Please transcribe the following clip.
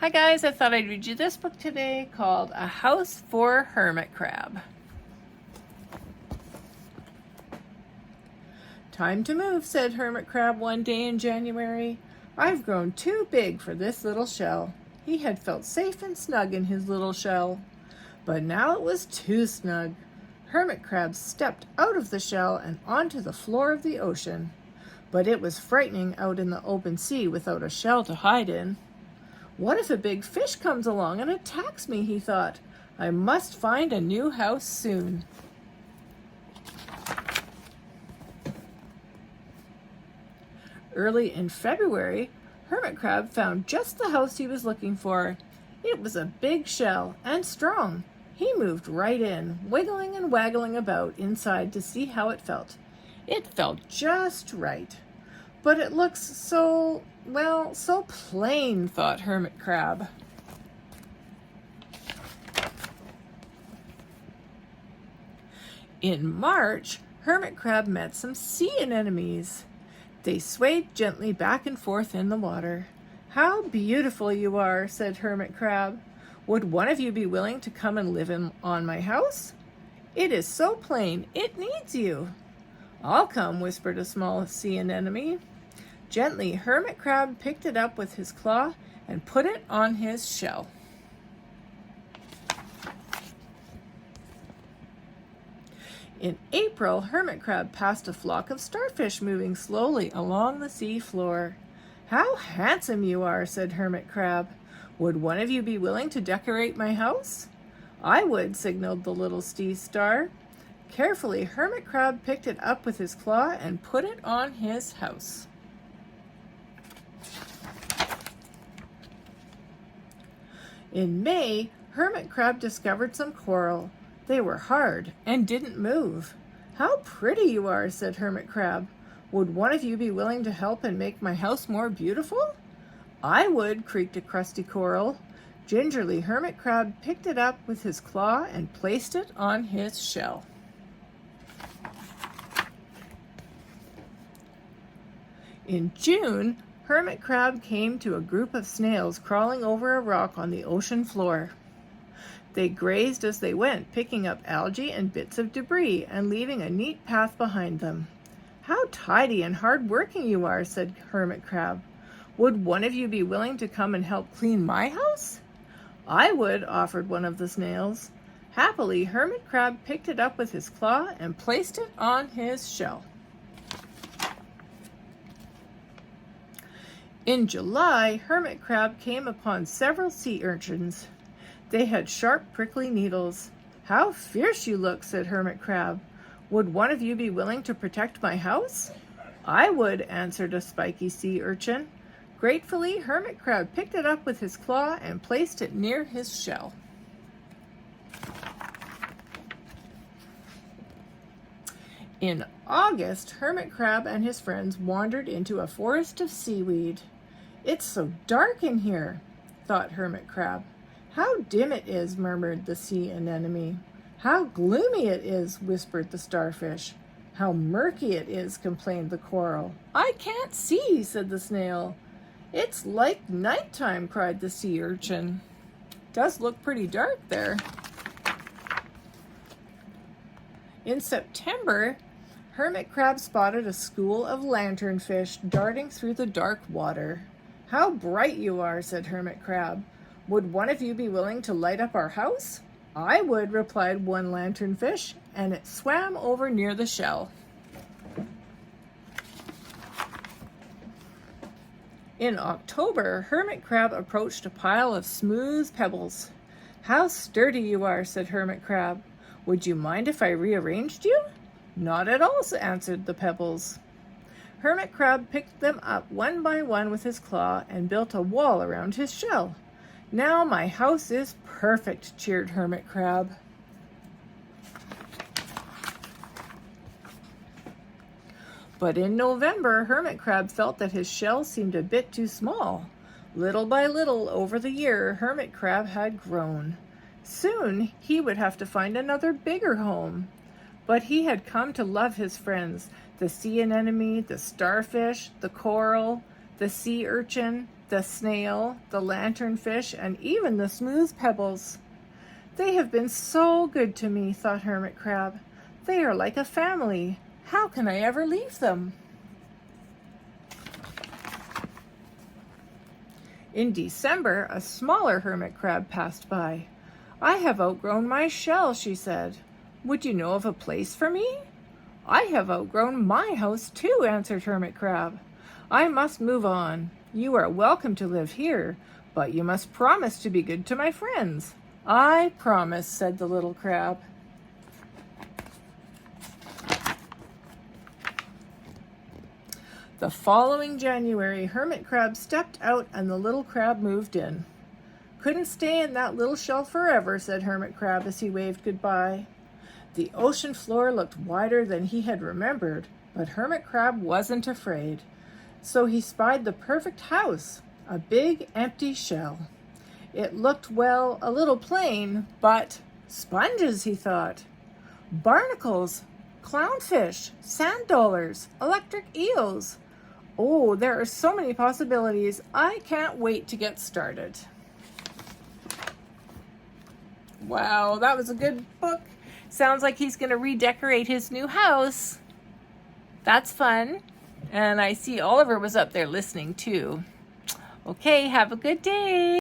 Hi guys, I thought I'd read you this book today called A House for Hermit Crab. Time to move, said Hermit Crab one day in January. I've grown too big for this little shell. He had felt safe and snug in his little shell. But now it was too snug. Hermit Crab stepped out of the shell and onto the floor of the ocean. But it was frightening out in the open sea without a shell to hide in. What if a big fish comes along and attacks me, he thought. I must find a new house soon. Early in February, Hermit Crab found just the house he was looking for. It was a big shell and strong. He moved right in, wiggling and waggling about inside to see how it felt. It felt just right. But it looks so plain, thought Hermit Crab. In March, Hermit Crab met some sea anemones. They swayed gently back and forth in the water. How beautiful you are, said Hermit Crab. Would one of you be willing to come and live on my house? It is so plain, it needs you. I'll come, whispered a small sea anemone. Gently, Hermit Crab picked it up with his claw and put it on his shell. In April, Hermit Crab passed a flock of starfish moving slowly along the sea floor. How handsome you are, said Hermit Crab. Would one of you be willing to decorate my house? I would, signaled the little sea star. Carefully, Hermit Crab picked it up with his claw and put it on his house. In May, Hermit Crab discovered some coral. They were hard and didn't move. How pretty you are, said Hermit Crab. Would one of you be willing to help and make my house more beautiful? I would, creaked a crusty coral. Gingerly, Hermit Crab picked it up with his claw and placed it on his shell. In June, Hermit Crab came to a group of snails crawling over a rock on the ocean floor. They grazed as they went, picking up algae and bits of debris and leaving a neat path behind them. How tidy and hard-working you are, said Hermit Crab. Would one of you be willing to come and help clean my house? I would, offered one of the snails. Happily, Hermit Crab picked it up with his claw and placed it on his shell. In July, Hermit Crab came upon several sea urchins. They had sharp, prickly needles. How fierce you look, said Hermit Crab. Would one of you be willing to protect my house? I would, answered a spiky sea urchin. Gratefully, Hermit Crab picked it up with his claw and placed it near his shell. In August, Hermit Crab and his friends wandered into a forest of seaweed. It's so dark in here, thought Hermit Crab. How dim it is, murmured the sea anemone. How gloomy it is, whispered the starfish. How murky it is, complained the coral. I can't see, said the snail. It's like nighttime, cried the sea urchin. Does look pretty dark there. In September, Hermit Crab spotted a school of lanternfish darting through the dark water. How bright you are, said Hermit Crab. Would one of you be willing to light up our house? I would, replied one lanternfish, and it swam over near the shell. In October, Hermit Crab approached a pile of smooth pebbles. How sturdy you are, said Hermit Crab. Would you mind if I rearranged you? Not at all, answered the pebbles. Hermit Crab picked them up one by one with his claw and built a wall around his shell. Now my house is perfect, cheered Hermit Crab. But in November, Hermit Crab felt that his shell seemed a bit too small. Little by little, over the year, Hermit Crab had grown. Soon he would have to find another bigger home. But he had come to love his friends, the sea anemone, the starfish, the coral, the sea urchin, the snail, the lanternfish, and even the smooth pebbles. They have been so good to me, thought Hermit Crab. They are like a family. How can I ever leave them? In December, a smaller hermit crab passed by. I have outgrown my shell, she said. Would you know of a place for me? I have outgrown my house too, answered Hermit Crab. I must move on. You are welcome to live here, but you must promise to be good to my friends. I promise, said the little crab. The following January, Hermit Crab stepped out and the little crab moved in. Couldn't stay in that little shell forever, said Hermit Crab as he waved goodbye. The ocean floor looked wider than he had remembered, but Hermit Crab wasn't afraid. So he spied the perfect house, a big empty shell. It looked, well, a little plain, but sponges, he thought. Barnacles, clownfish, sand dollars, electric eels. Oh, there are so many possibilities. I can't wait to get started. Wow, that was a good book. Sounds like he's going to redecorate his new house. That's fun. And I see Oliver was up there listening too. Okay, have a good day.